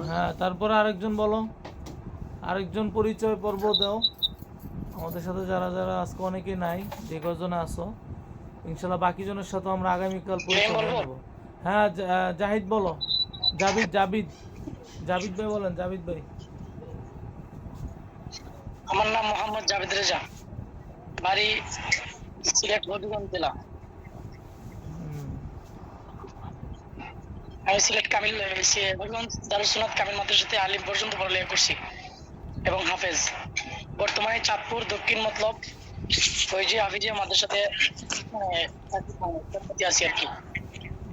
হ্যাঁ, তারপরে আরেকজন বলো, আরেকজন পরিচয় পর্ব দাও আমাদের সাথে, যারা যারা আজকে অনেকেই নাই, যে কজনে আসো ইনশাল্লাহ বাকি জনের সাথে আমরা আগামীকাল পরিচয় হয়ে নেব। হ্যাঁ, জাহিদ বলো, জাবিদ জাবিদ জাবিদ ভাই বলেন, জাবিদ ভাই। আমার নাম মোহাম্মদ জাভেদ রেজা, বাড়ি সিলেট হবিগঞ্জ জেলা। আমি সিলেট কামিল হবিগঞ্জ দারুসুন্নাত কামিল মাদ্রাসাতে আলিম পর্যন্ত পড়ালেখা করছি এবং হাফেজ। বর্তমানে চাঁদপুর দক্ষিণ মতলব ওই যে হাফিজিয়া মাদ্রাসাতে আছি আর কি।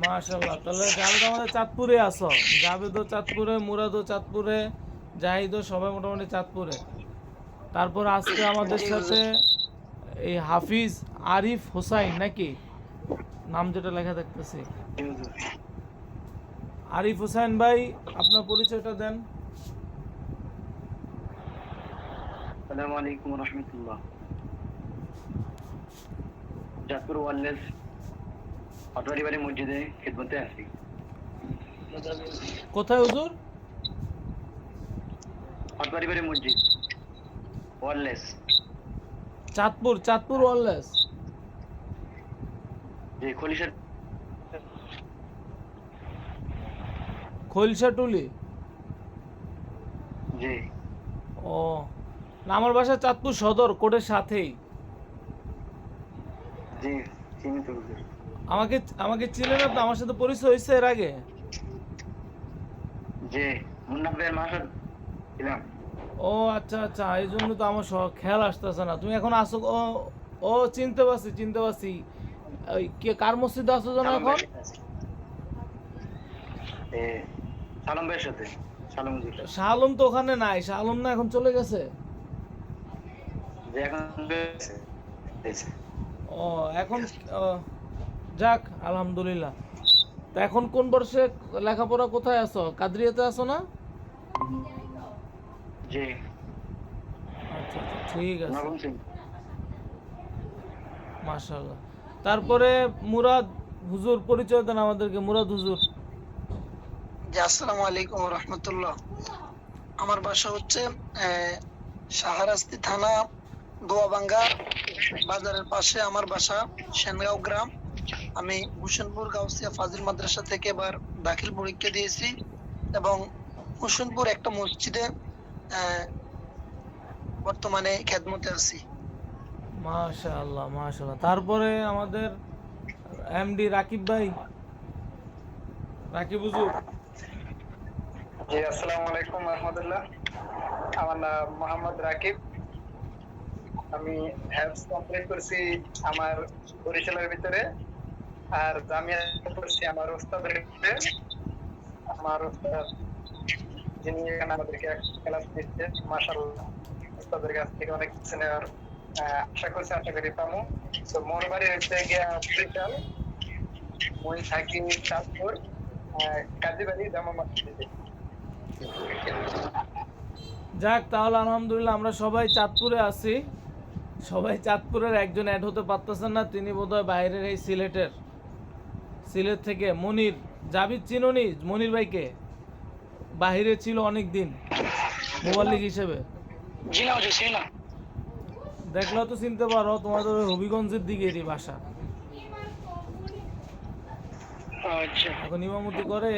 মাশাআল্লাহ, তাহলে জাভেদ আমাদের চাঁদপুরে আসো, জাভেদও চাঁদপুরে, মুরাদও চাঁদপুরে, জাহিদও সবাই মোটামুটি চাঁদপুরে। তারপর আজকে আমাদের সাথে এই হাফিজ আরিফ হোসাইন, নাকি নাম যেটা লেখা দেখতেছি, আরিফ হোসাইন ভাই, আপনার পরিচয়টা দেন। আসসালামু আলাইকুম ওয়া রাহমাতুল্লাহ। চাঁদপুর ওয়ারলেস পাটোয়ারি বাড়ি মসজিদে খিদমতে আছি। কোথায় হুজুর? পাটোয়ারি বাড়ি মসজিদ ওয়ারলেস। চাঁদপুর, চাঁদপুর ওয়ারলেস, যে খলিশার খৈলসাটুলি। জি ও না, আমার বাসা চাঁদপুর সদর, কোর্টের সাথেই। জি চিনি তো হুজুর। আমাকে আমাকে চিনেন আপনি? আমার সাথে পরিচয় হয়েছে এর আগে? যে মুন্না ভাইয়ের মাসাদ ছিলাম। ও আচ্ছা আচ্ছা, এই জন্য তো আমার খেয়াল আসতেছে না। তুমি এখন আসো? ও ও চিনতে পারছি, চিনতে পারছি। ওই কে, কার মসজিদে আসো জানো এখন? সালাম ভাইয়ের সাথে, সালাম হুজুর। শাহ আলম তো ওখানে নাই, শাহ আলম না এখন চলে গেছে? যে এখন ও এখন যাক আলহামদুলিল্লাহ। তো এখন কোন বর্ষে লেখাপড়া, কোথায় আছো? কাদরিয়াতে আছো না? জি আচ্ছা আচ্ছা, ঠিক আছে, নবম শ্রেণী। মাশাআল্লাহ। তারপরে মুরাদ হুজুর, পরিচয় দেন আমাদেরকে, মুরাদ হুজুর। জি, আসসালামু আলাইকুম ওয়া রাহমাতুল্লাহ। আমার বাসা হচ্ছে শাহরাস্তি থানা, দোয়াবাঙ্গা বাজারের পাশে আমার বাসা, সেনগাঁও গ্রাম। আমি হোসেনপুর গাউসিয়া ফাজিল মাদ্রাসা থেকে এবার দাখিল পরীক্ষা দিয়েছি এবং হোসেনপুর একটা মসজিদে বর্তমানে খেদমতে আছি। মাশাআল্লাহ মাশাআল্লাহ। তারপরে আমাদের এমডি রাকিব ভাই, রাকিব হুজুর। জি আসসালামু আলাইকুম ওয়া রাহমাতুল্লাহ। আমার নাম মোহাম্মদ রাকিব। আমি হ্যাবস কমপ্লিট করছি আমার বরিশালের ভিতরে, আর জামিয়া করছি আমার ওস্তাদের ভিতরে। আমার ওস্তাদ যিনি এখানে আমাদেরকে ক্লাস দিচ্ছে, মাশাআল্লাহ ওস্তাদের কাছ থেকে অনেক কিছু নেওয়ার আশা করছি, আশা করি পাবো। তো মোর বাড়ি হচ্ছে গিয়া বরিশাল, মই থাকি চাঁদপুর কাজীবাড়ি জামা মসজিদে। যাক, তাহলে আলহামদুলিল্লাহ আমরা সবাই চাঁদপুরে আছি। সবাই চাঁদপুরের, একজন অ্যাড হতে পারতেছেন না, তিনি বোধহয় বাইরের, এই সিলেটের, সিলেট থেকে মনির। জাবিদ চিনোনি মনির ভাইকে? বাহিরে ছিল অনেক দিন মোবাল্লিক হিসেবে। জি না হুজুর, চিনি না। দেখলেও তো চিনতে পারো, তোমাদের ওই হবিগঞ্জের দিকেরই বাসা। আচ্ছা, এখন ইমামতি করে,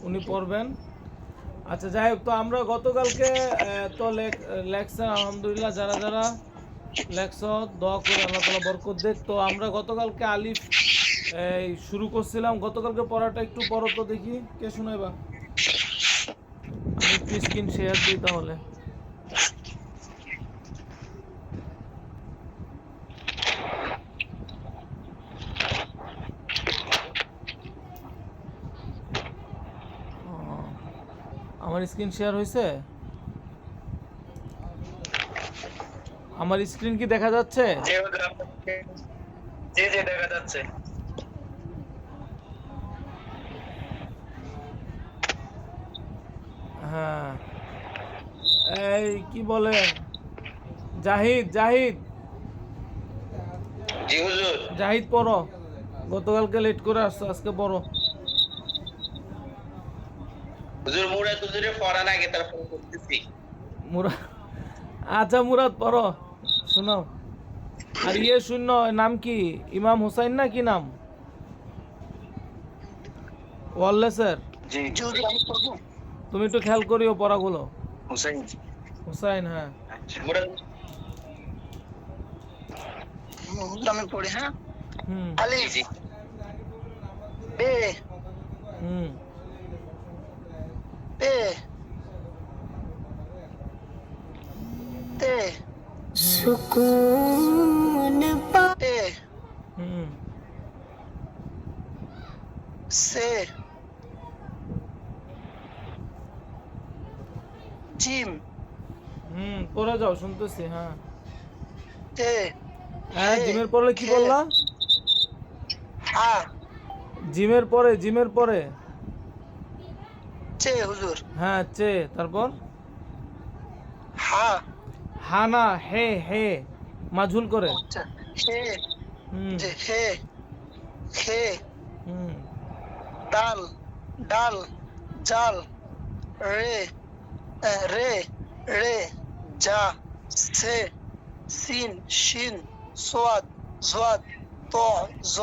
উনি পড়বেন। আচ্ছা যাই হোক, তো আমরা গতকালকে তো লেকচার আলহামদুলিল্লাহ, যারা যারা লেকছ দোয়া করে আল্লাহ তাআলা বরকত দেখ। তো আমরা গতকালকে আলিফ এই শুরু করছিলাম, গতকালকে পড়াটা একটু পড়ো তো দেখি, কে শুনাইবা? আমি একটু স্ক্রিন শেয়ার দিই তাহলে। আমার স্ক্রিন শেয়ার হয়েছে? আমার স্ক্রিন কি দেখা যাচ্ছে? জি জি দেখা যাচ্ছে। হ্যাঁ, এই কি বলে, জাহিদ জাহিদ জি হুজুর। জাহিদ পড়ো, গতকালকে লেট করে আসছো, আজকে পড়ো। হুজুর মুরাদ হুজুরে পড়ান আগে তারপর করতেছি। মুরাদ, আচ্ছা মুরাদ পড়ো, শোনাও। আর ইয়ে শূন্য নাম কি? ইমাম হুসাইন না কি নাম? ওয়াল্লে স্যার, জি জি হুজুর, আমি পড়বো। তুমি একটু খেয়াল করিও পড়াগুলো। হুসাইন। হুসাইন, হ্যাঁ। আচ্ছা মুরাদ হুজুর আমি পড়ি, হ্যাঁ। হুম জি আলিফ, জি বে, হুম পে, তে, পে, হুম সে, জিম, হুম পড়ে যাও, শুনতেছি, হ্যাঁ। তে, হ্যাঁ, হে, জিমের পরে কি খে, বললা? হা, জিমের পরে চে হুজুর, হ্যাঁ চে, তারপর হা, হানা, হে হে, মাঝুল করে। আচ্ছা, হে, হুম যে হে, খে, হুম ডাল, ডাল, জাল, রে, রে, রে, যা, সে, সিন, শিন, সোয়াদ, জোয়াদ, ত, জ,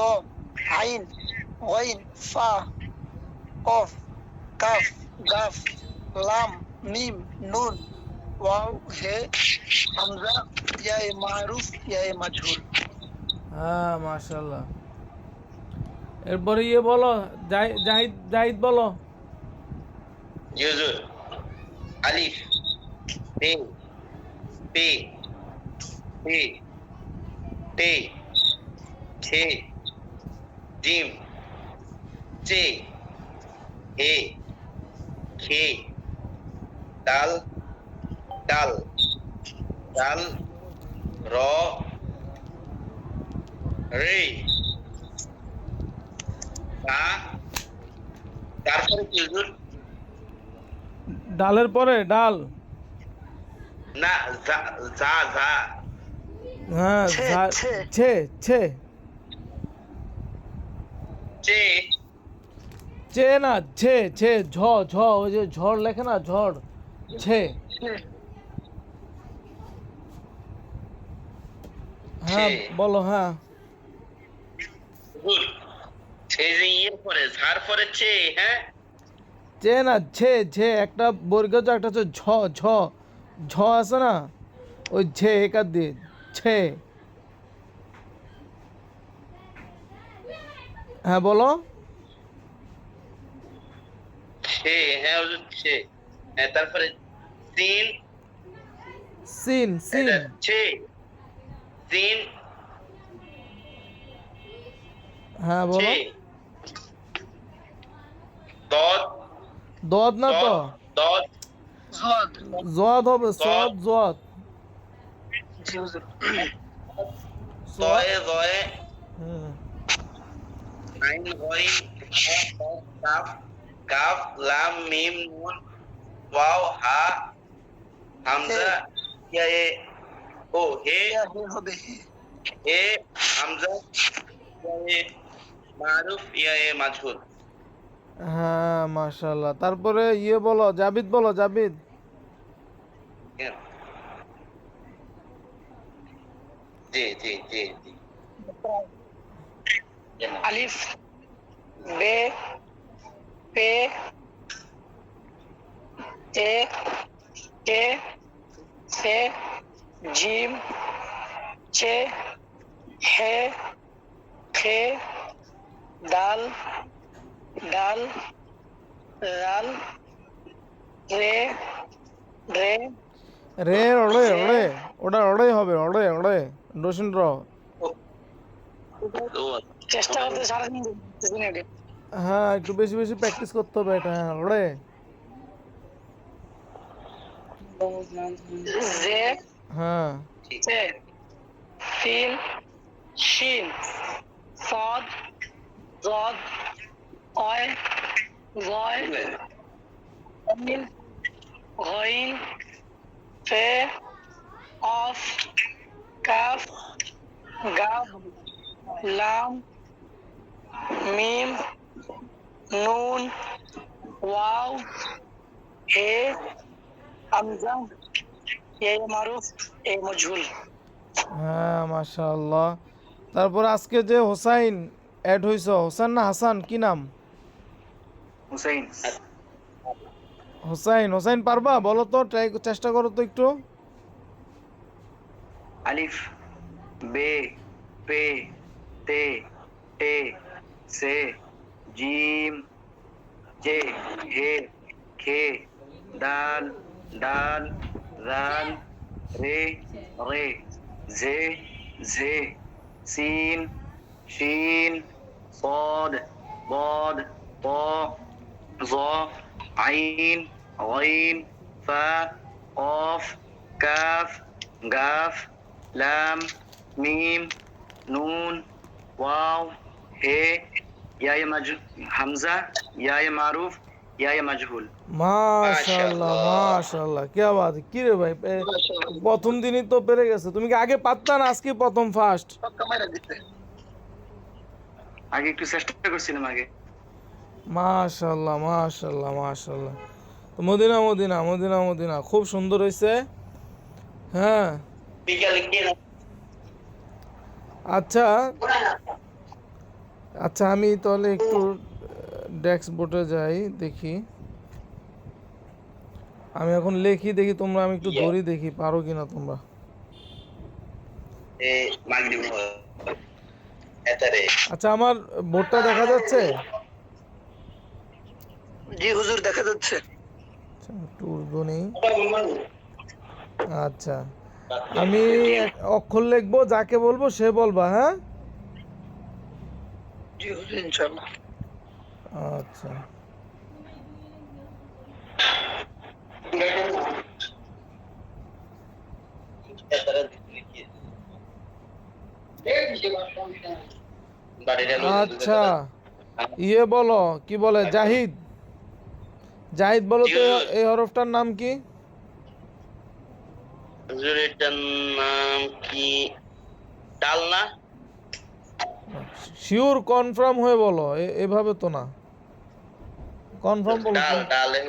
আইন, ওয়াইন, ফা, কফ, কাফ, গাফ, লাম, মিম, নুন, ওয়াও, হে, হামজা, ইয়া মারুফ, ইয়া মাজহুর। হ্যাঁ, মাশাআল্লাহ। এরপরে ইয়ে বলো, জাহিদ, জাহিদ বলো। জি হুজুর। আলিফ, বে, পে, পে, টে, ঠে, জিম, চে, হে, খে, দাল, ডাল, ডাল, র, রে, তা, তারপরে কি হুজুর? ডালের পরে ডাল, না, যা যা যা হ্যাঁ, ছে, ছে, ছে ছে চে, চে না, ছে ছে, ঝ ঝ, ওই যে ঝড় লেখে না, ঝড়, ছে। ছে, হ্যাঁ ছে। বলো, হ্যাঁ। হুজুর, সে যে ইয়ের পরে ঝাড় পরে চে, হ্যাঁ? চে না, ছে ছে, একটা বর্গ, তো একটা হচ্ছে ঝ, ঝ ঝ আছে না, ওই ঝে একার দিয়ে, ছে। হ্যাঁ বলো। সে, হ্যাঁ হুজুর সে। হ্যাঁ, তারপরে সিন, সিন সিন, এটা চে, সিন, হ্যাঁ চে, বলো। দদ, দদ না তো, দদ, দদ, জোয়াদ, জোয়াদ হবে, দদ, সদ জোয়াদ, জি হুজুর, সদ। দয়ে, দয়ে, হুম আইন, গইন, হা, কাফ, কাফ, লাম, মিম, নুন, ওয়াও, হা, হামজা, ইয়া এ, ও হে, ইয়া হে হবে হে। এ, হামজা, ইয়া এ, মারুফ, ইয়া এ মাজহুর। হ্যাঁ, মাশাআল্লাহ। তারপরে ইয়ে বলো, জাবিদ বলো, জাবিদ। জি জি জি জি। আলিফ, বে, পে, তে, কে, সে, জিম, চে, হে, খে, দাল, ডাল, রাল, রে, রে, রে, ওড়ে জে, ওড়ে, ওটা ওড়ে হবে, ওড়ে ওড়ে, রসুন র। চেষ্টা করতে সারাদিন বুঝতেছি না এটা। হ্যাঁ, একটু বেশি বেশি প্র্যাকটিস করতে হবে এটা, হ্যাঁ ওড়ে। জে, হ্যাঁ সে, সিন, শিন, صاد ضاد অয় জয় আমিন غين ফে অফ কাফ গাফ লাম মিম নুন ওয়াও এ হামজা, এ মারুফ, এ মজহুল। হ্যাঁ মাশাআল্লাহ। তারপর আজকে যে হোসাইন অ্যাড হইছ, হোসেন না হাসান কি নাম? হুসাইন। হোসাইন, হোসাইন পারবা বলো তো, ট্রাই চেষ্টা করো তো একটু। আলিফ, বে, পে, তে, টে, সে, জিম, জে, হে, খে, দাল, ডাল, রাল, রে, রে, জে, ঝে, সিন, শিন, صاد, ضاد, ط, ظ, عين, غين, فا, قاف, كاف, গাফ, লাম, মিম, নুন, ওয়াও, হে, ইয়ায়ে হামজা, ইয়ায়ে মারুফ, ইয়ায়ে মাজহুল। মাশাআল্লাহ মাশাআল্লাহ, কি বাত, কি রে ভাই, প্রথম দিনই তো পেরে গেছে। তুমি কি আগে পারতা না আজকে প্রথম ফার্স্ট? আগে একটু চেষ্টা করছিলাম আগে। মাশাআল্লাহ মাশাআল্লাহ মাশাআল্লাহ। তো মদিনা মদিনা মদিনা মদিনা খুব সুন্দর হয়েছে। হ্যাঁ বিকালে কে না আচ্ছা আচ্ছা, আমি তাহলে একটু ডেস্ক বোর্ডে যাই, দেখি আমি এখন লেখি, দেখি তোমরা, আমি একটু ধরি দেখি পারো কিনা তোমরা। এ মাগরিব হয় এতারে আচ্ছা, আমার বোর্ডটা দেখা যাচ্ছে? জি হুজুর দেখা যাচ্ছে। আচ্ছা, একটু উর্দু নেই। আচ্ছা, আমি অক্ষর লিখবো, যাকে বলবো সে বলবা, হ্যাঁ? জি হুজুর ইনশাআল্লাহ। আচ্ছা, এতারে লিখি বাড়িটা আচ্ছা, ইয়ে বলো, কি বলে, জাহিদ, জাহিদ বলো তো এই হরফটার নাম কি? হুজুর এটার নাম কি? ডাল না? শিওর কনফার্ম হয়ে বলো, এভাবে তো না, কনফার্ম বলো। ডাল ডালে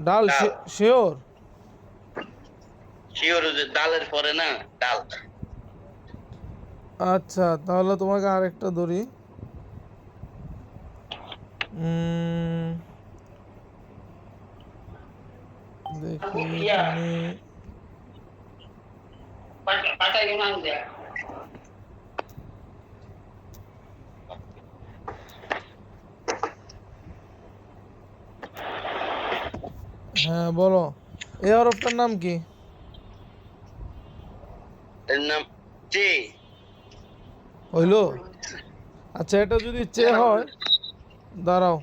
ডাল, শিওর? শিওর হুজুর, ডালের পরে না ডাল। আচ্ছা, তাহলে তোমাকে আরেকটা ধরি। দেখি তুমি, হ্যাঁ বলো, এই হরফটার নাম কি? এর নাম চে। হইলো? আচ্ছা, এটা যদি চে হয়, দাঁড়াও,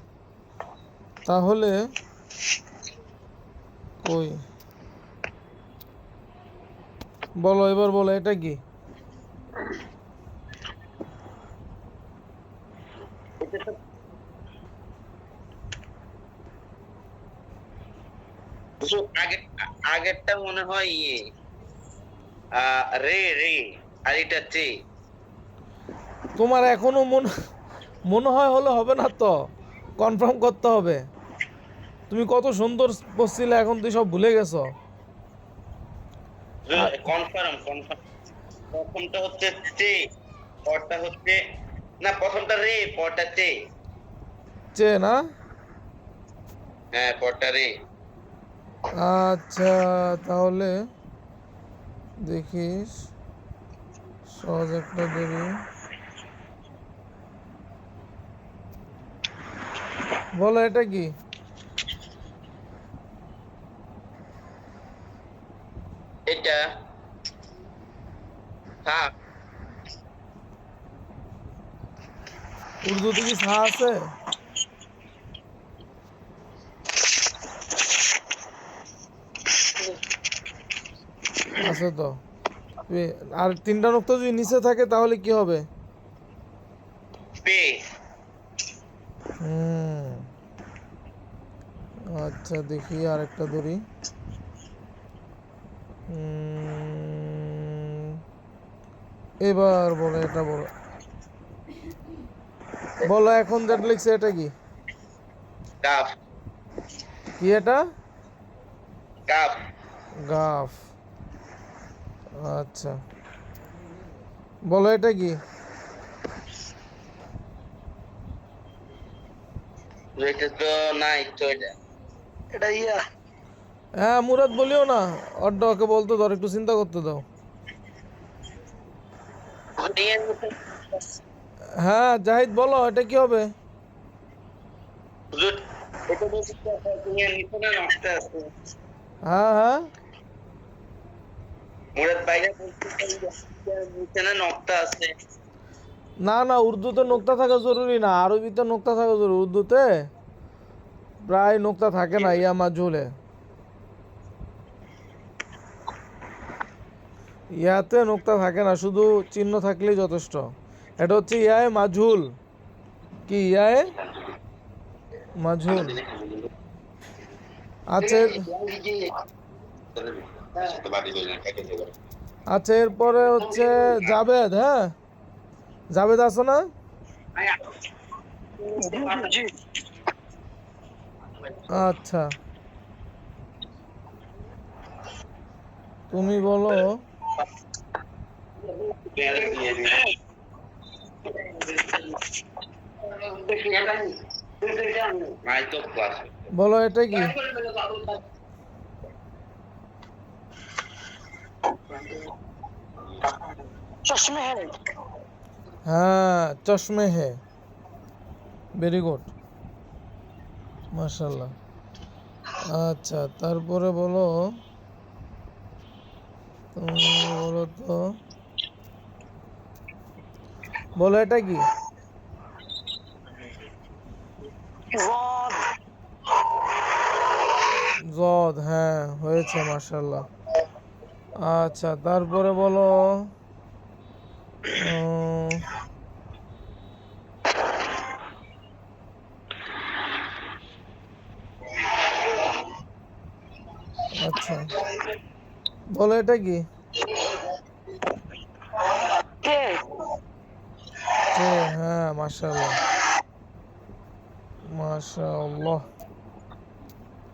তাহলে কই, বলো এবার, বলো এটা কি? হুজুর আগেরটা মনে হয় ইয়ে রে রে, আর এটা চে। তোমার এখনো মনে হয় হলে হবে না তো, কনফার্ম করতে হবে। তুমি কত সুন্দর বসছিলে, এখন তুই সব ভুলে গেছো। Confirm confirm. প্রথমটা হচ্ছে চে, পরটা হচ্ছে না, প্রথমটা রে, পরটা চে। চে না? হ্যাঁ, পরটা রে। আচ্ছা, তাহলে দেখিস, সহজ একটা দেরি, বলো এটা কি? এটা হ্যাঁ, উর্দুতে কি সা আছে? আছে তো। আর তিনটা নুক্তা যদি নিচে থাকে তাহলে কি হবে? পে। আচ্ছা, দেখি আরেকটা ধরি। এবার বলো, এটা বলো, বলো এখন যেটা লিখছে এটা কি? কাফ। কি এটা? কাপ। গাফ। আচ্ছা, বলো এটা কি? এটা তো নাই তো এটা। এটা ইয়া হ্যাঁ মুরাদ বলিও না, অড্ড ওকে বলতে দাও, একটু চিন্তা করতে দাও। দুনিয়ার মধ্যে হ্যাঁ জাহিদ বলো এটা কি হবে? হুজুর, এটা বলতে দুনিয়ার নিচে না নকশা আছে। হ্যাঁ হ্যাঁ, মুরাদ ভাইরা বলতে নিচে না নকশা আছে। না না, উর্দুতে নোক্তা থাকা জরুরি না, আরবিতে নোক্তা থাকা জরুরি। উর্দুতে প্রায় নোক্তা থাকে না ইয়া মাজহুলে, ইয়াতে নোক্তা থাকে না, শুধু চিহ্ন থাকলেই যথেষ্ট। এটা হচ্ছে ইয়ায়ে মাজহুল। কি ইয়ায়ে মাজহুল। আচ্ছা আচ্ছা, এরপরে হচ্ছে জাবেদ। হ্যাঁ জাবেদ আছো না? জি আচ্ছা তুমি বলো। নাই তো ক্লাস। বলো এটা কি? চশমে হ্যাঁ হ্যাঁ চশমে হে, ভেরি গুড, মাশাল্লাহ। আচ্ছা তারপরে বলো, তুমি বলো তো, বলো এটা কি? জদ জদ, হ্যাঁ হয়েছে, মাশাল্লাহ। আচ্ছা তারপরে বলো, উম, আচ্ছা বলো এটা কি? কে কে, হ্যাঁ মাশাল্লাহ মাশাল্লাহ।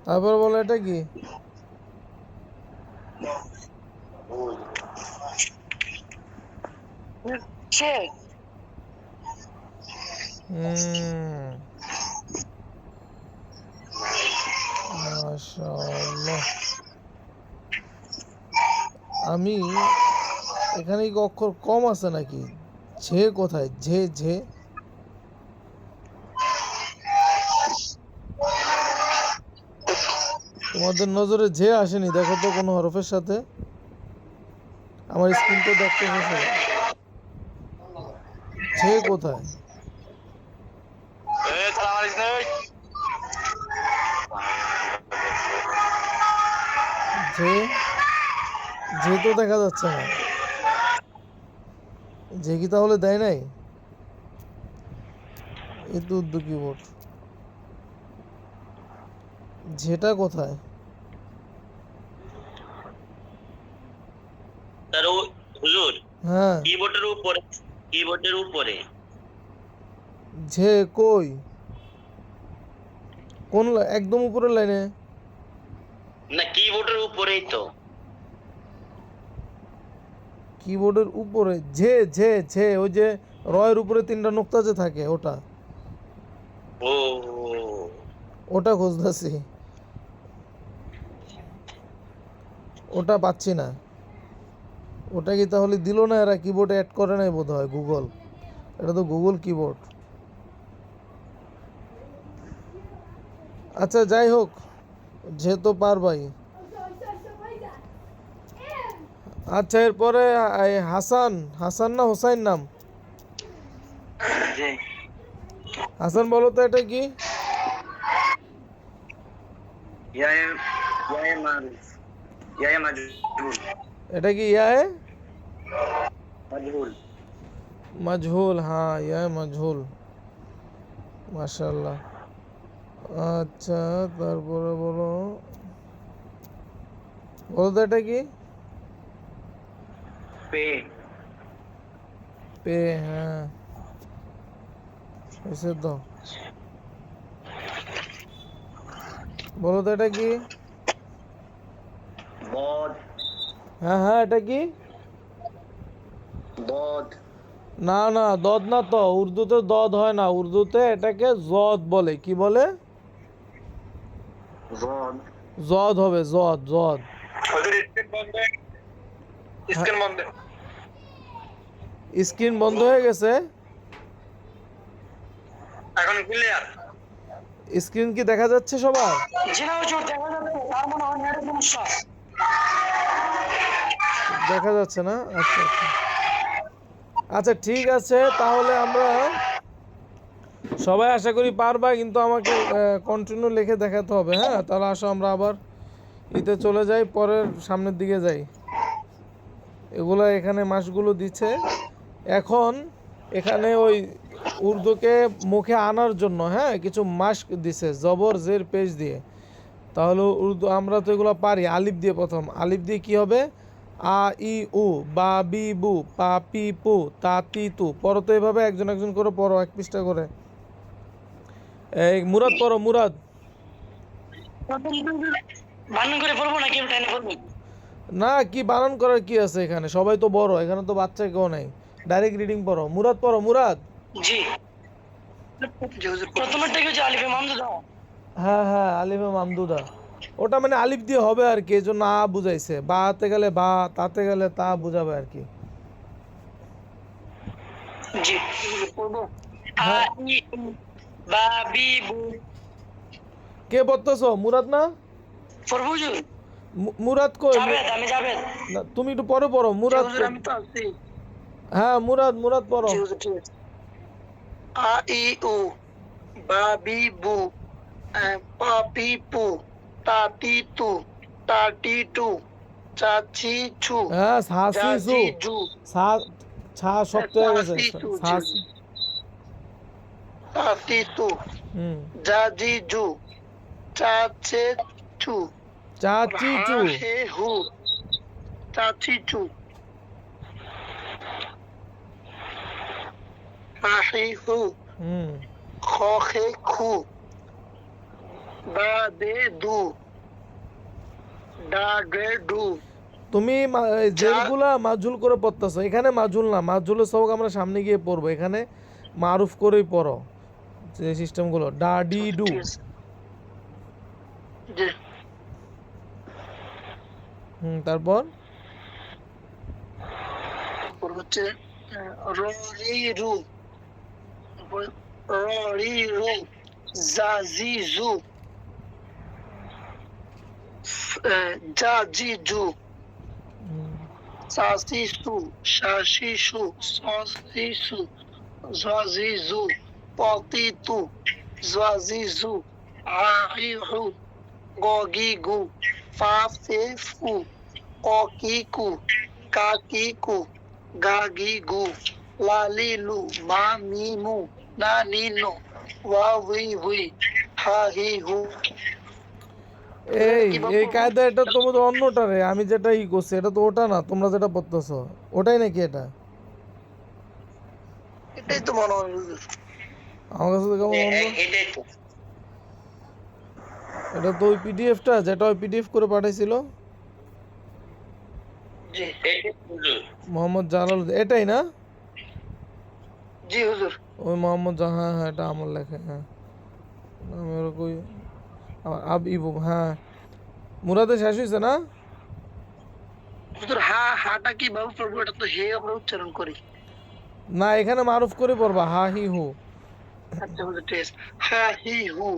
তারপরে বলো এটা কি? সে মাশাল্লাহ। আমি এখানে কি অক্ষর কম আছে নাকি? ঝে কোথায়? ঝে ঝে, তোমাদের নজরে ঝে আসেনি? দেখো তো কোনো হরফের সাথে, আমার স্ক্রিন তো দেখতেছো সবাই। ঝে কোথায়? ঝে, ঝে তো দেখা যাচ্ছে না। ঝে কি তাহলে দেয় নাই? এই তো উর্দু কিবোর্ড, ঝেটা কোথায়? তার হুজুর, হ্যাঁ কিবোর্ডের উপরে, কিবোর্ডের উপরে। ঝে কই? কোন একদম উপরের লাইনে? না, কিবোর্ডের উপরেই তো। কিবোর্ডের উপরে ঝে ঝে ঝে, ওই যে রয়ের উপরে তিনটা নোক্তা যে থাকে ওটা, ও ওটা খুঁজতেছি, ওটা পাচ্ছি না। ওটা কি তাহলে দিল না এরা, কিবোর্ডে অ্যাড করে নাই বোধ হয় গুগল, এটা তো গুগল কিবোর্ড। আচ্ছা যাই হোক, যেহেতু পারবাই। আচ্ছা এরপরে হাসান, হাসান না হোসাইন নাম? জি হাসান বলো তো এটা কি? এটা কি ইয়ায়ে মাজহুল? হ্যাঁ ইয়ায়ে মাজহুল, মাশাআল্লাহ। আচ্ছা তারপরে বলো, বলো তো এটা কি? পে পে, হ্যাঁ হয়েছে তো। বলো তো এটা কি? হ্যাঁ হ্যাঁ, এটা কি? দদ না না, দদ না তো, উর্দুতে দদ হয় না, উর্দুতে এটাকে জদ বলে। কি বলে? জদ জদ হবে, জদ জদ। ওদের স্ক্রিন বন্ধ স্ক্রিন বন্ধ স্ক্রিন বন্ধ হয়ে গেছে? এখন ক্লিয়ার স্ক্রিন কি দেখা যাচ্ছে সবার? জি না হুজুর, দেখা যাচ্ছে, তার মনে হয় নেটের সমস্যা। দেখা যাচ্ছে না? আচ্ছা আচ্ছা আচ্ছা, ঠিক আছে, তাহলে আমরা সবাই আশা করি পারবা, কিন্তু আমাকে কন্টিনিউ লিখে দেখাতে হবে। হ্যাঁ, তাহলে আসো আমরা আবার ইতে চলে যাই, পরের সামনের দিকে যাই। এগুলো এখানে মাসগুলো দিচ্ছে। এখন এখানে ওই উর্দুকে মুখে আনার জন্য, হ্যাঁ, কিছু মাস্ক দিছে জবর জের পেশ দিয়ে। তাহলে উর্দু আমরা তো এগুলো পারি। আলিফ দিয়ে, প্রথম আলিফ দিয়ে কি হবে? আ ই উ, বা বি বু, পা পি পু, তা তি তু। পড়ো তো এভাবে, একজন একজন করে পড়ো, এক পৃষ্ঠা করে। এই মুরাদ পড়ো, মুরাদ। বানান করে পড়বো নাকি টাইনে পড়বো? না, কি বানান করার কি আছে এখানে? সবাই তো বড়, এখানে তো বাচ্চা কেউ নাই। ডাইরেক্ট রিডিং পড়ো। মুরাদ পড়ো, মুরাদ। জি জি হুজুর, প্রথমেরটা কি হচ্ছে আলিফে মামদুদা? হ্যাঁ হ্যাঁ, আলিফে মামদুদা। ওটা মানে আলিফ দিয়ে হবে আর কি, এই জন্য আ বুঝাইছে। বাতে গেলে বা, তাতে গেলে তা বুঝাবে আর কি। জি পড়বো। আ হ্যাঁ, ই উ বা বি বু। কে পড়তেছো? মুরাদ না? পড়বো হুজুর? মুরাদ কই? জাভেদ, আমি জাভেদ। না, তুমি একটু পরে পড়ো, জি মুরাদ হুজুর, কই? আমি তো আছি। হ্যাঁ, মুরাদ, মুরাদ পড়ো। জি হুজুর, ঠিক আছে। আ ই উ বা বি বু, পা পি পু, তা তি তু, তা টি টু, চা ছি ছু, হ্যাঁ, যা সাসি সু, জি জু, সা, ছা শক্ত হয়ে গেছে। সাসি সু, জি সাসি। হুজুর। তা তি তু, হুম। যা জি জু, চা ছে ছু, চাচি চু। হা হে হু, চা ছি ছু, হা হে হু, হুম। খ খে খু, দা দে দু, ডা ডে ডু। তুমি জেলগুলা মাজুল করে পড়তেছো, এখানে মাজুল না, মাজুলের সবক আমরা সামনে গিয়ে পড়বো। এখানে মারুফ করেই পড়ো যে সিস্টেমগুলো। ডা ডি ডু। ঠিক আছে। জি তারপর তারপর হচ্ছে র রি রু, তারপর র রি রু, জা জি জু, যা জি জু, সা সি সু, শা সি সু, স সি সু, জ জি জু, প তি তু, জ জি জু, আ ই হু, গ গি গু, ফা ফে ফু, ক কি কু, কা কি কু, গা গি গু, লা লি লু, মা মি মু, না নি নু, ওয়া উই হুই, হা হি হু। এই এই কায়দা, এটা তোমাদের অন্যটা রে। আমি যেটা করছি এটা তো ওটা না, তোমরা যেটা পড়তেছো ওটাই নাকি এটা? এটাই তো মনে হয় হুজুর। আমার কাছে তো কেমন অন্য। এটাই তো এটা তো ওই পিডিএফটা, যেটা ওই পিডিএফ করে পাঠাইছিল জি এটাই হুজুর। মোহাম্মদ জালাল, এটাই না? জি হুজুর। ওই মোহাম্মদ হ্যাঁ হ্যাঁ, এটা আমার লেখা। হ্যাঁ, আমি ওর কই আমার আব ইবু। হ্যাঁ, মুরাদে শেষ হয়েছে না? হুজুর হাটা কি ভাবে পড়বো? এটা তো হে আমরা উচ্চারণ করি। না, এখানে মারুফ করে পড়বা, হা হি হু। আচ্ছা হুজুর, ঠিক আছে। হা হি হু,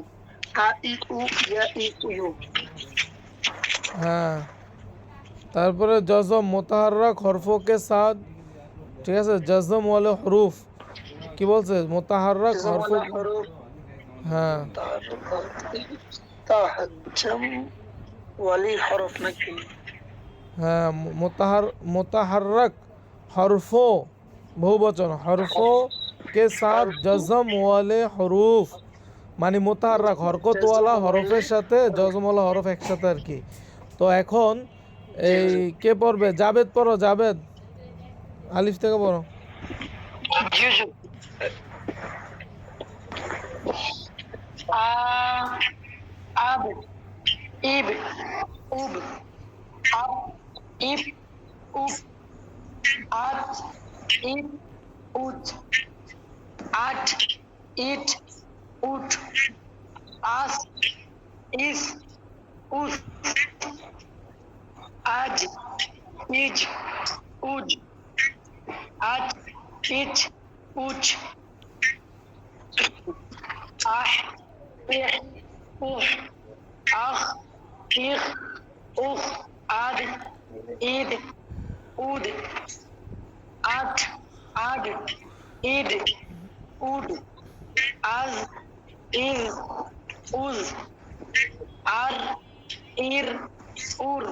আ ই উ, ইয়া ই উ। হ্যাঁ, তারপরে জজম মোতাহাররাক হরফকে সাদ। ঠিক আছে, জজম ওয়ালে হরুফ। কি বলছে? মোতাহাররাক হরফ। হ্যাঁ তাহাজ্জম ওয়ালি হরফ নাকি? হ্যাঁ, মোতাহাররাক হরফ, বহুবচন, হরফ কে সাথ জজম ওয়ালে হরুফ। মানে মোতাহাররাক হরকতওয়ালা হরফের সাথে জজমওয়ালা হরফ একসাথে আর কি। তো এখন এই কে পড়বে? জাবেদ পড়ো, জাবেদ। আলিফ থেকে পড়ো। জি হুজুর। আ আব ইব উব আব ইব উফ আট ইট উঠ আট ইট উঠ আস ইস উস আজ ইজ উজ আজ ইজ উজ আহ ইহ উফ আখ ইখ উখ আদ ঈদ উদ আট আদ ঈদ উড আজ ইজ উজ আর ইর উর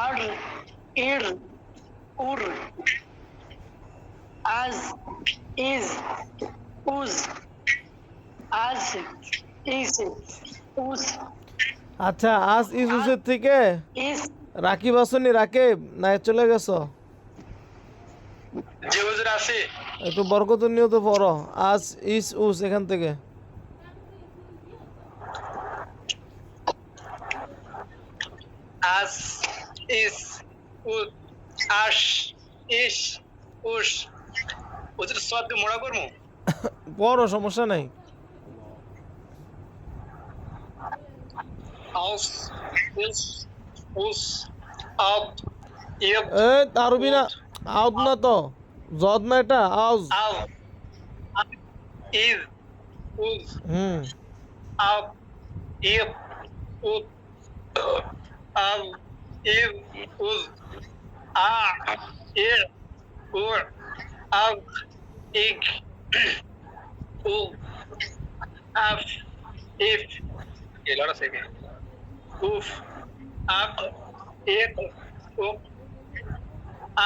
আর ইর উর আজ ইজ উজ আজ ইজ উজ আচ্ছা, আজ ইসুসের থেকে ইজ রাকিব আসনি? রাকিব না চলে গেছো? জি হুজুর আছি। একটু বরকত নিয়ত পড়ো, আজ ইস উস এখান থেকে। আস ইস উস আশ ইস উস হুজুর সব মোড়া করমু। পড়ো, সমস্যা নাই। আউস ইস উস আব ইব এ তারবি না, আউদ না তো, জদ না এটা, আউজ। আব ইজ উজ হুম, আব ইব উদ আব ইব উজ আ ই উ আব ইক উ আফ ইফ এলারা থেকে উফ আক ইক উক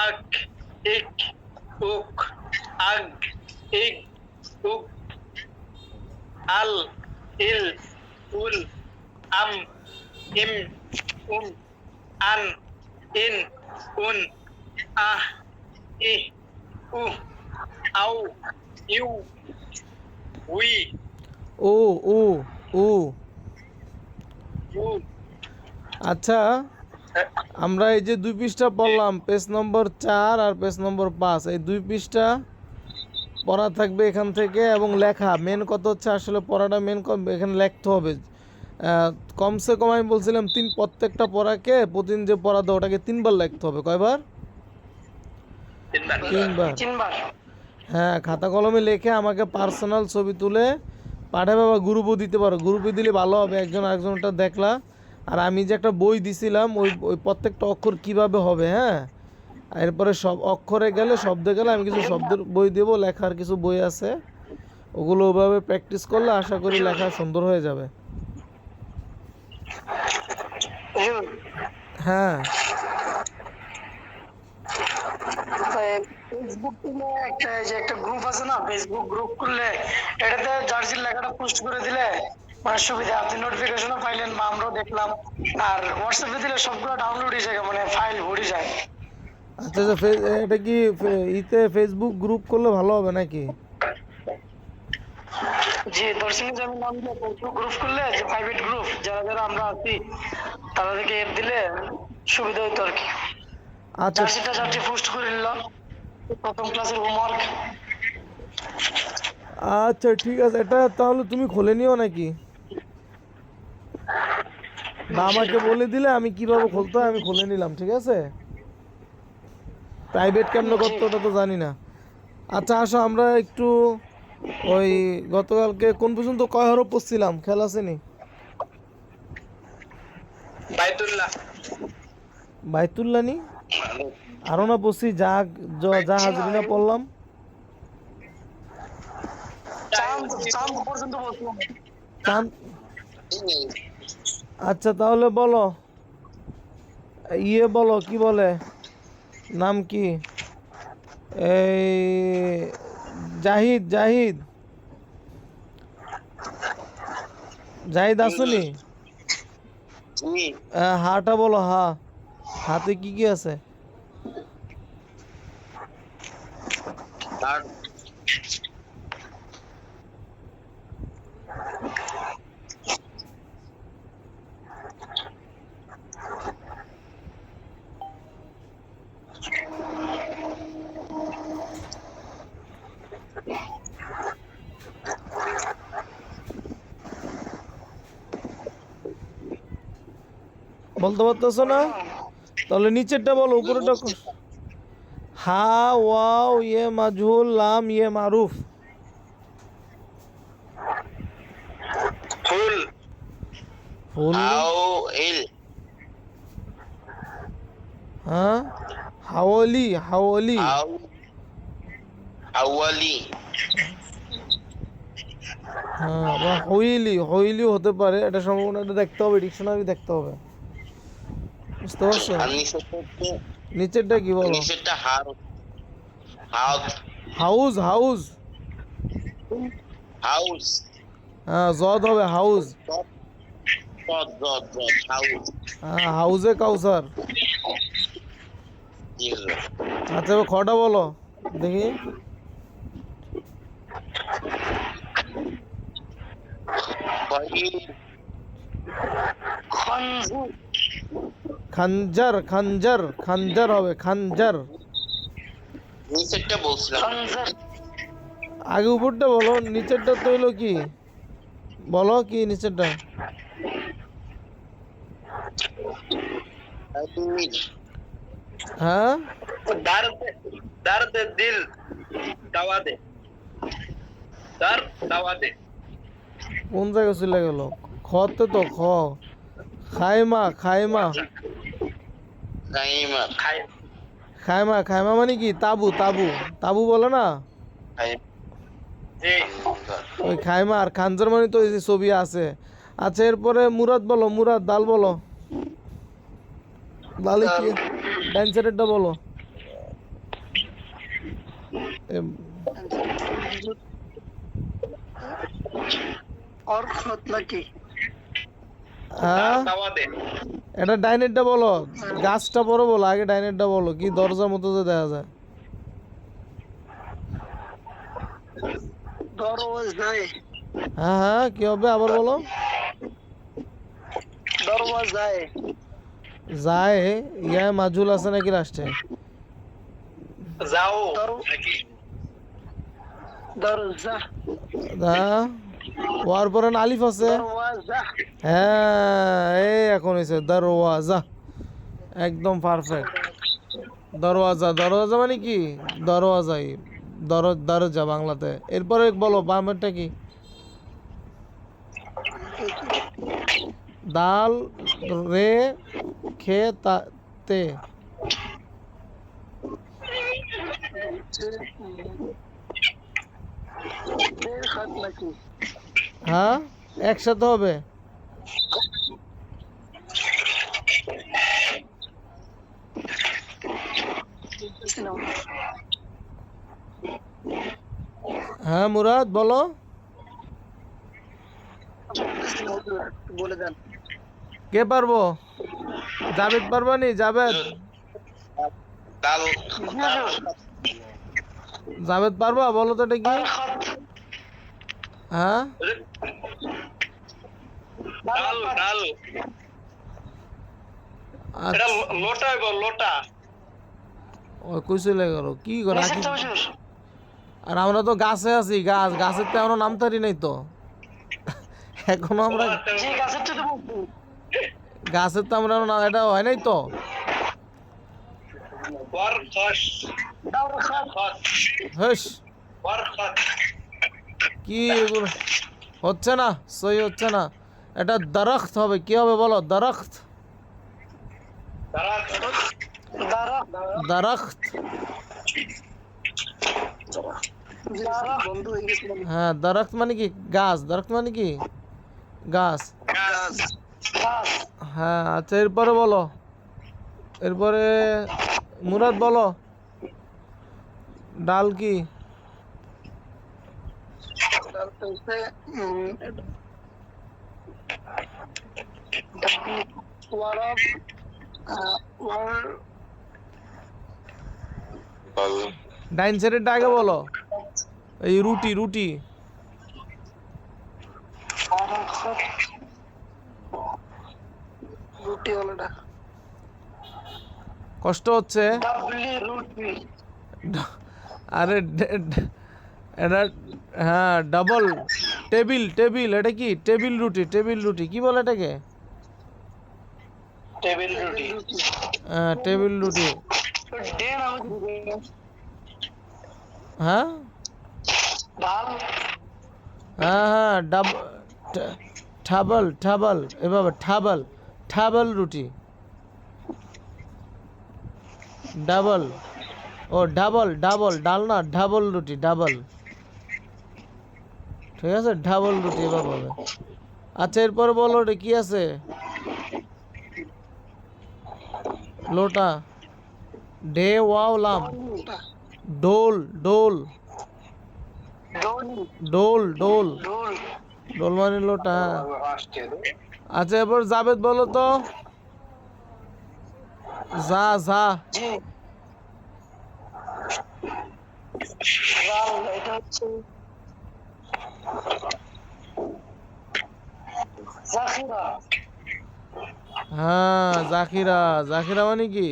আক ইক উক আগ ইক উক আল ইল উল আম ইম আন ইন উন আহ ইহ উ আউ ইউ উই ও ও ও। উ আচ্ছা, আমরা এই যে 2 পৃষ্ঠা পড়লাম, পেজ নম্বর 4 আর পেজ নম্বর 5, এই 2 পৃষ্ঠা পড়া থাকবে এখান থেকে, এবং লেখা মেন কত হচ্ছে আসলে পড়াটা মেন এখানে লিখতে হবে। কমসে কম আমি বলছিলাম প্রত্যেকটা পড়াকে প্রতিদিন যে পড়া দাও ওটাকে 3 বার লিখতে হবে। কয়বার? 3 বার। তিনবার হ্যাঁ, খাতা কলমে লিখে আমাকে পার্সোনাল ছবি তুলে পাঠাবে, বা গ্রুপও দিতে পারো। গ্রুপে দিলে ভালো হবে, একজন আরেকজনটা দেখলা। আর আমি যে একটা বই দিছিলাম, ওই প্রত্যেকটা অক্ষর কিভাবে হবে, হ্যাঁ, এরপরে সব অক্ষরে গেলে, শব্দে গেলে আমি কিছু শব্দের বই দেবো, লেখার কিছু বই আছে, ওগুলো ওভাবে প্র্যাকটিস করলে আশা করি লেখা সুন্দর হয়ে যাবে। হ্যাঁ, ফেসবুক থেকে একটা এই যে একটা গ্রুপ আছে না, ফেসবুক গ্রুপ করলে এটাতে জার্সির লেখাটা পোস্ট করে দিলে মানে সুবিধা, আপনি নোটিফিকেশনও পাইলেন বা আমরাও দেখলাম। আর হোয়াটসঅ্যাপে দিলে সবগুলো ডাউনলোড হয়ে যায়, মানে ফাইল ভরে যায়। আচ্ছা আচ্ছা, এটা কি ফেসবুক গ্রুপ করলে ভালো হবে নাকি? জি, দর্শনী যে আমি নাম দিয়ে ফেসবুক গ্রুপ করলে, যে প্রাইভেট গ্রুপ যারা যারা আমরা আছি তাদেরকে এড দিলে সুবিধা হইতো আর কি। আচ্ছা জার্সিটা জার্সি পোস্ট করে নিল, প্রথম ক্লাসের হোমওয়ার্ক। আচ্ছা, ঠিক আছে, এটা তাহলে তুমি খুলে নিও নাকি, বা আমাকে বলে দিলে আমি কিভাবে খুলতে হয় আমি খুলে নিলাম, ঠিক আছে? প্রাইভেট কেমন করতে ওটা তো জানি না। আচ্ছা আসো, আমরা একটু ওই গতকালকে কোন পর্যন্ত কয় হরফ পড়ছিলাম, খেয়াল আছে নি? বাইতুল্লাহ বাইতুল্লাহ নি আরো না পড়ছি, যা যা হাজরিনা পড়লাম। চাঁদ চাঁদ পর্যন্ত বলছিলাম। চাঁদ। আচ্ছা তাহলে বলো, বলো কি বলে, নাম কি? এই জাহিদ জাহিদ জাহিদ আসুনি? হাটা বলো, হাতে কি কি আছে? বলতে পারতেছো না? তাহলে নিচেরটা বলো, উপরেরটা হা ওয়াও ইয়ে মাজহুল লাম ইয়ে মারুফ। ফুল ফুল হাও ইল হ্যাঁ, হাওয়ালি হাওয়ালি। হাও হাওয়ালি হ্যাঁ, বা হইলি হইলিও হতে পারে, এটা সম্ভাবনা, এটা দেখতে হবে, ডিকশনারি দেখতে হবে। বুঝতে পারছো? আর নিচেরটা হচ্ছে নিচেরটা কি বলো? নিচেরটা হাও হাউস হাউস হাউস। হাউস হ্যাঁ, জদ হবে হাউস। হাউস হ্যাঁ, হাউজে কাউসার। আচ্ছা, এবার খটা বলো দেখি। খানজার খানজার খানজার হবে, খানজার। নিচেরটা বলছিলাম আগে উপরটা বলো, নিচেরটা তো হইলো কি? বলো কি নিচেরটা? হ্যাঁ, दर्द दिल दवा दे दर्द दवा दे কোন জায়গায় চলে গেল? খতে তো খ, খাইমা খাইমা खाइमा खाइ খাইমা খাইমা মানে কি? তাবু তাবু তাবু বলে না? जी ওই খাইমা আর খানজার মানে তো এই যে ছবি আছে। আচ্ছা, এরপরে মুরাদ বলো, মুরাদ দাল বলো। দালে কি? ডান সাইডেরটা বলো। অর্থ নাকি? হ্যাঁ, दवा दे এটা ডাইনেরটা বলো, গাছটা পরে বলো, আগে ডাইনেরটা বলো। কি দরজার মতো যে দেখা যায়। দরওয়াজায়। হ্যাঁ হ্যাঁ, কি হবে আবার বলো? দরওয়াজায়। যায়, ইয়া মাজুল আছে নাকি লাস্টে? जाओ দরজা। হ্যাঁ, ওয়ার পরে না আলিফ আছে। দরওয়াজা। হ্যাঁ, এই এখন হয়েছে দরওয়াজা, একদম পারফেক্ট। দরওয়াজা, দরওয়াজা মানে কি? দরওয়াজাই, দরজা বাংলাতে। এরপরে বলো বামেরটা কি? দাল রে খে তে। খাত নাকি? হ্যাঁ, একসাথে হবে। হ্যাঁ মুরাদ বলো। বলে দেন। কে পারবো? জাভেদ পারবানি? জাভেদ, दाल জাভেদ পারবা? বলো তো এটা কি? হ্যাঁ, दाल दाल আচ্ছা, लोटा लोटा ওই কই চলে গেল? কি করে? আর আমরা তো গাছে আছি, গাছের তো এখনো নামতারি নাই তো। এখনো আমরা গাছের তো আমরা এটা হয় নাই তো। वरखश হেস, वरखश কি এগুলো হচ্ছে না, সই হচ্ছে না। এটা দরখত হবে। কি হবে বলো? দরখত, দরখত। বন্ধ হয়ে গেছিল। হ্যাঁ, দরখত মানে কি? গাছ। দরখত মানে কি? গাছ। হ্যাঁ, আচ্ছা, এরপরে বলো। এরপরে মুরাদ বলো, ডাল কি? ডাইন সাইডেরটা আগে বলো। এই রুটি রুটি। রুটি হলো না। কষ্ট হচ্ছে? আরে এটা, হ্যাঁ ডাবল। টেবিল টেবিল, এটা কি? টেবিল রুটি, টেবিল রুটি কি বলে এটাকে? টেবিল রুটি। টেবিল রুটি। ডে নামে দিবে। হ্যাঁ ডাল। হ্যাঁ হ্যাঁ ঠাবল ঠাবল এভাবে ঠাবল ঠাবল রুটি ডাবল ও ডাবল ডাবল ডাল না ডাবল রুটি ডাবল ঠিক আছে ডাবল রুটি এভাবে হবে আচ্ছা এরপরে বলো রে কি আছে লোটা ডে ওয়াও লাম ডোল ডোল ডোল। ডোল ডোল ডোল। ডোল মানে লোটা আসছে। আচ্ছা এবার জাবেদ বলো তো যা যা জি। রাল এটা হচ্ছে জাখিরা। হ্যাঁ জাকিরা জাকিরা মানে কি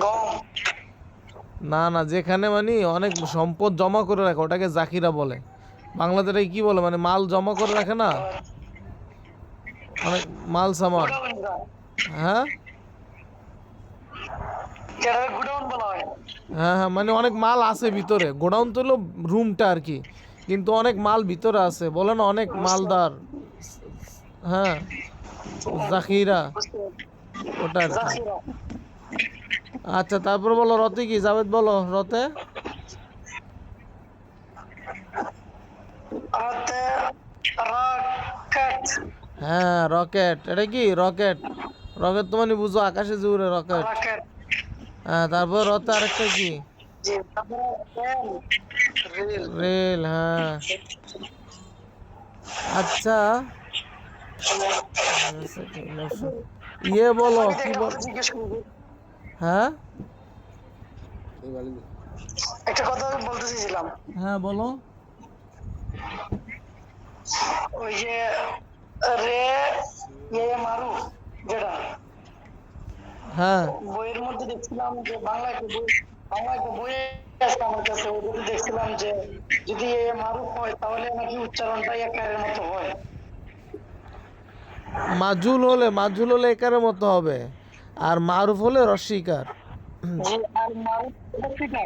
গম। না না যেখানে মানে অনেক সম্পদ জমা করে রাখে ওটাকে জাকিরা বলে বাংলাতে এটাকে কি বলে মানে মাল জমা করে রাখে না অনেক মাল সামান হ্যাঁ যেটাকে গুডাউন বলা হয়। হ্যাঁ হ্যাঁ মানে অনেক মাল আছে ভিতরে গোডাউন তো হলো রুমটা আর কি কিন্তু অনেক মাল ভিতরে আছে বলে না অনেক মালদার হ্যাঁ জাকিরা ওটা আর কি। জাখিরা। আচ্ছা তারপর বলো রতে কি জাবেদ বলো রতে রাতে রকেট। হ্যাঁ রকেট এটা কি রকেট রকেট তো মানে বুঝো আকাশে যে উড়ে রকেট রকেট। হ্যাঁ তারপর রতে আরেকটা কি জি। তারপরে রেল। রেল হ্যাঁ আচ্ছা ইয়ে বলো কি বল জিজ্ঞেস করবি। হ্যাঁ একটা কথা বলতে চাইছিলাম। হ্যাঁ বলো ওই যে রে মারু যেটা হ্যাঁ বইয়ের মধ্যে দেখছিলাম যে বাংলা একটা বই আছে আমার কাছে ওটাতে দেখছিলাম যে যদি মারুফ হয় তাহলে নাকি উচ্চারণটাই একারের মতো হয়। মাজুল হলে একারের মতো হবে আর মারুফ হলে রস্বীকার যে আর মারুফ এটা ঠিক না।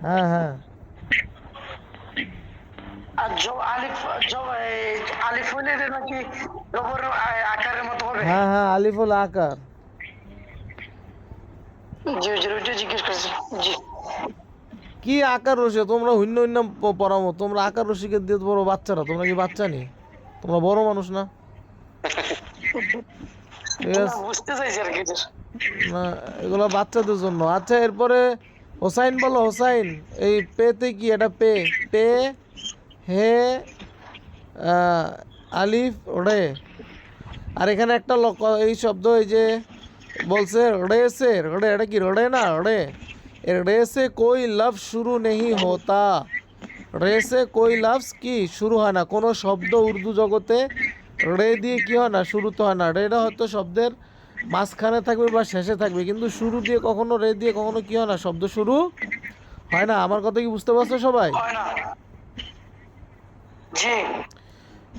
হ্যাঁ হ্যাঁ আর আলিফ হলে এটা নাকি জবর আকারের মতো হবে। হ্যাঁ হ্যাঁ আলিফ হলে আকার জি জি ওইটা জিজ্ঞেস করছি। জি। কি আকার রসি তোমরা শূন্য শূন্য পড়ামো তোমরা আকার রসিকে দিয়ে বড় বাচ্চারা তোমরা কি বাচ্চা নি তোমরা বড় মানুষ না ঠিক আছে বুঝতে চাইছি আর কি। না এগুলো বাচ্চাদের জন্য আচ্ছা এরপরে হোসাইন বলো হোসাইন এই পেতে কি এটা পে পে হে আলিফ রে আর এখানে একটা এই শব্দ এই যে বলছে রে সে রে এটা কি রে না রে রে সে কোই লফজ শুরু নেই হতা রে সে কোই লফজ কি শুরু হয় না কোনো শব্দ উর্দু জগতে রে দিয়ে কি হয় না শুরুতে হয় না রেটা হয়তো শব্দের মাঝখানে থাকবে বা শেষে থাকবে কিন্তু শুরু দিয়ে কখনো রে দিয়ে কখনো কি হয় না শব্দ শুরু হয় না আমার কথা কি বুঝতে পারছো সবাই হয় না। জি।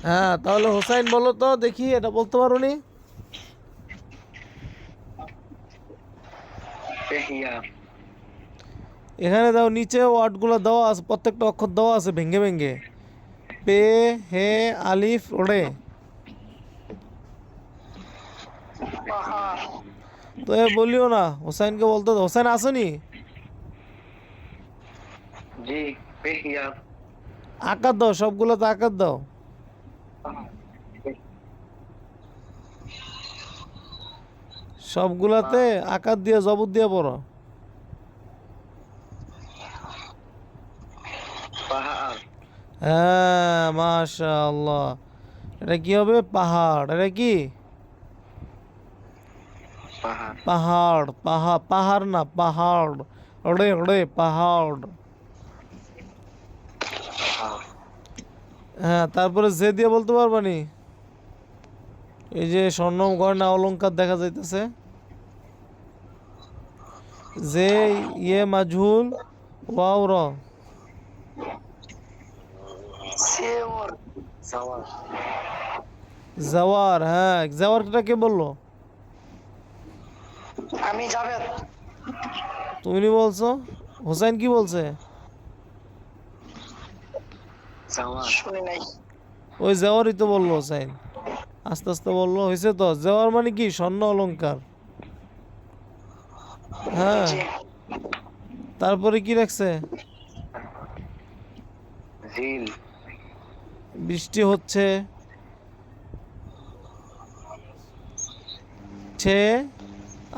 হ্যাঁ তাহলে হোসাইন বলো তো দেখি এটা বলতে পারো নি এখানে দাও নিচে ওয়ার্ডগুলো দেওয়া আছে প্রত্যেকটা অক্ষর দেওয়া আছে ভেঙ্গে ভেঙ্গে পে হে আলিফ রে তো এ বলিও না হোসাইনকে বলতে দাও হোসাইন আসেনি জি পেহিয়া। আকার দাও সবগুলোতে আকার দাও সবগুলাতে আকার দিয়ে জবর দিয়ে পড়ো হ্যাঁ মাশাআল্লাহ এটা কি হবে পাহাড় এটা কি পাহাড় পাহাড় না পাহাড় রে রে পাহাড় হ্যাঁ তারপরে যে দিয়ে বলতে পারবানি এই যে স্বর্ণ গয়না অলংকার দেখা যাইতেছে যে ইয়ে মাজহুল ওয়াও র জাওয়ার, হ্যাঁ জাওয়ারটা কে বললো? আমি জাভেদ। তুমি বলছো। হোসেন কি বলছে? শুনি নাই। ওই জাওয়ারই তো বললো হোসেন, আস্তে আস্তে বললো, হয়েছে তো। জাওয়ার মানে কি? স্বর্ণ অলংকার। হ্যাঁ, জি। তারপরে কি রাখছে? ঝিল। বৃষ্টি হচ্ছে। ছে,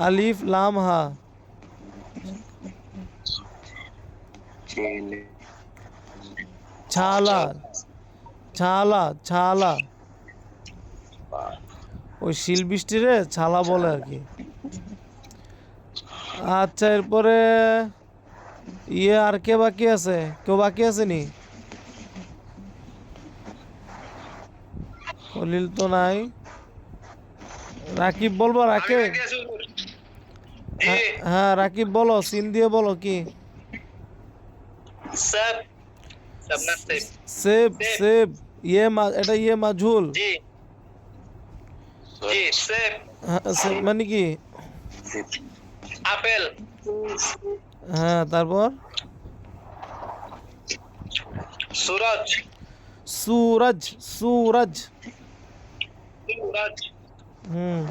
আলিফ লাম হা। ঝিল। ছালা, ছালা, ছালা। ওই শিল বৃষ্টিরে ছালা বলে আর কি। আচ্ছা, এরপরে আর কে বাকি আছে? কেউ বাকি আছে নি? খলিল তো নাই। রাকিব বলবো? রাকিব, হ্যাঁ হ্যাঁ, রাকিব বলো, সিন দিয়ে বলো কি? স্যার আপনার সেফ। সেব, সেব। এটা মাজহুল। জি জি সেফ। হ্যাঁ, সেব মানে কি? আপেল। হ্যাঁ, তারপর সুরজ। সুরজ, সুরজ। সুরজ। হুম,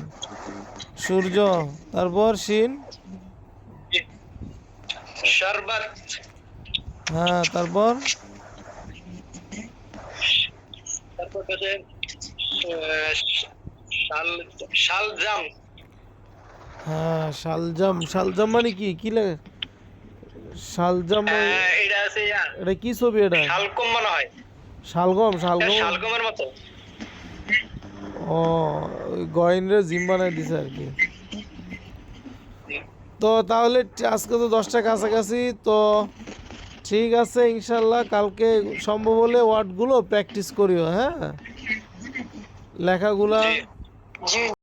সূর্য। তারপর শিন। শরবত। হ্যাঁ, তারপর তারপর হচ্ছে শাল, শালজাম। হ্যাঁ, শালজাম। শালজাম মানে কি? কি লাগে শালজাম? এটা আছে এটা কি ছবি এটা? শালগম মনে হয়। শালগম, এটা শালগম। শালগমের মতো। ও, ওই গয়নরে জিম বানাই দিছে আর কি। তো তাহলে আজকে তো 10টা কাছাকাছি তো। ঠিক আছে, ইনশাল্লাহ কালকে সম্ভব হলে ওয়ার্ডগুলো প্র্যাকটিস করিও, হ্যাঁ, লেখাগুলা। জি।